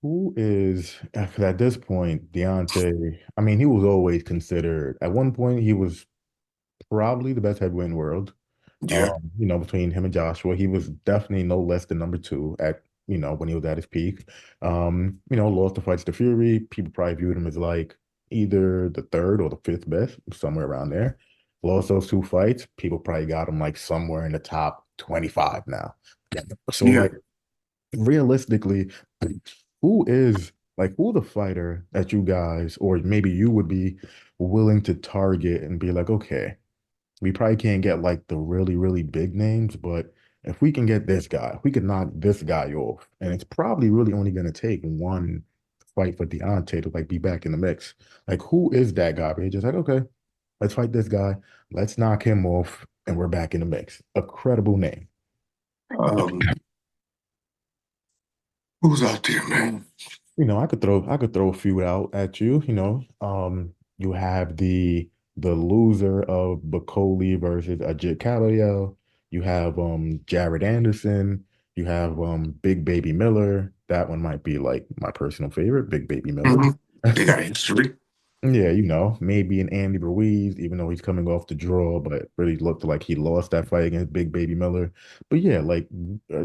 Who is, because at this point, Deontay, I mean, he was always considered, at one point, he was probably the best heavyweight in the world. Yeah, Between him and Joshua, he was definitely no less than number two when he was at his peak. Lost the fights to Fury. People probably viewed him as like either the third or the fifth best, somewhere around there. Lost those two fights. People probably got him like somewhere in the top 25 now. So yeah. like realistically, who the fighter that you guys or maybe you would be willing to target and be like, okay, we probably can't get like the really, really big names, but if we can get this guy, if we can knock this guy off, and it's probably really only going to take one fight for Deontay to like be back in the mix. Like, who is that guy? But you're just like, okay, let's fight this guy, let's knock him off, and we're back in the mix. A credible name. Um, who's out there, man? I could throw a few out at you. You have the loser of Bacoli versus Ajit Calio. You have Jared Anderson. You have Big Baby Miller. That one might be like my personal favorite, Big Baby Miller. Mhm. They got history. Yeah, maybe an Andy Ruiz, even though he's coming off the draw, but it really looked like he lost that fight against Big Baby Miller. But yeah, like,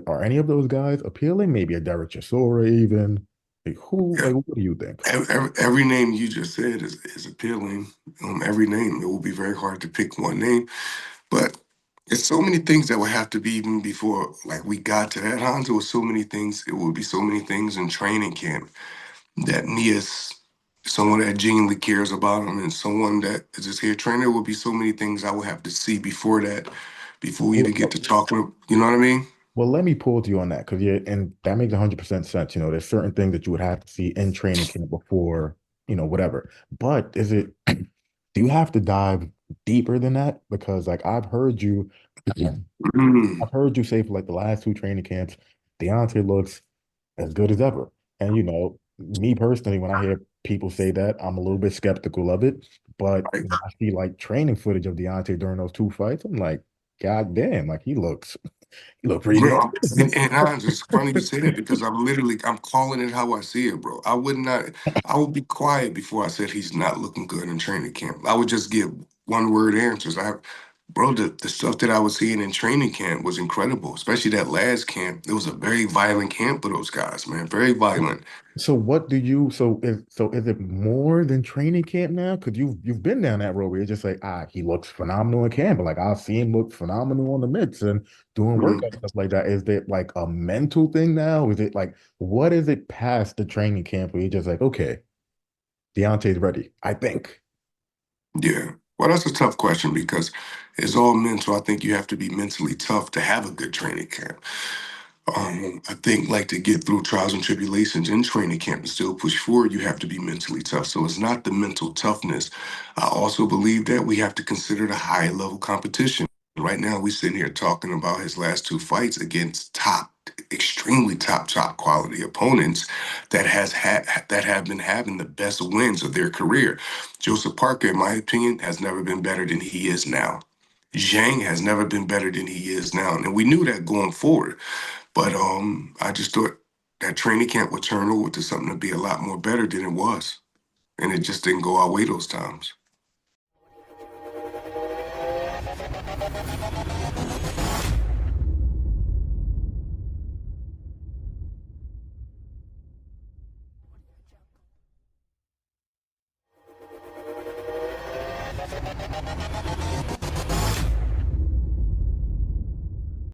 are any of those guys appealing? Maybe a Derek Chisora even. Yeah. What do you think? Every name you just said is appealing. Every name. It will be very hard to pick one name, but it's so many things that would have to be even before like we got to that, Hans. There was so many things. It would be so many things in training camp that me as someone that genuinely cares about him and someone that is just here training, there would be so many things I would have to see before that, before we Well, even get to talking. You know what I mean? well, let me pull to you on that because yeah, and that makes 100% sense. There's certain things that you would have to see in training camp before, whatever. But do you have to dive deeper than that? Because like Mm, I've heard you say for like the last two training camps, Deontay looks as good as ever. And me personally, when I hear people say that, I'm a little bit skeptical of it. But right. when I see like training footage of Deontay during those two fights, I'm like, God damn, like he looked pretty good. Bro, and Hans, it's funny you say that because I'm calling it how I see it, bro. I would be quiet before I said he's not looking good in training camp. I would just give one word answers. Bro, the stuff that I was seeing in training camp was incredible, especially that last camp. It was a very violent camp for those guys, man. Very violent. So what do you so is it more than training camp now? Because you've been down that road where you're just like, he looks phenomenal in camp, but like I've seen him look phenomenal on the mitts and doing Mm. workout stuff like that. Is it like a mental thing now? Is it like what is it past the training camp where you're just like, okay, Deontay's ready, I think. Yeah. Well, that's a tough question because it's all mental. I think you have to be mentally tough to have a good training camp. I think like to get through trials and tribulations in training camp and still push forward, you have to be mentally tough. So it's not the mental toughness. I also believe that we have to consider the high level competition. Right now, we're sitting here talking about his last two fights against extremely top quality opponents that have been having the best wins of their career. Joseph Parker, in my opinion, has never been better than he is now. Zhang has never been better than he is now, and we knew that going forward. But I just thought that training camp would turn over to something to be a lot more better than it was, and it just didn't go our way those times.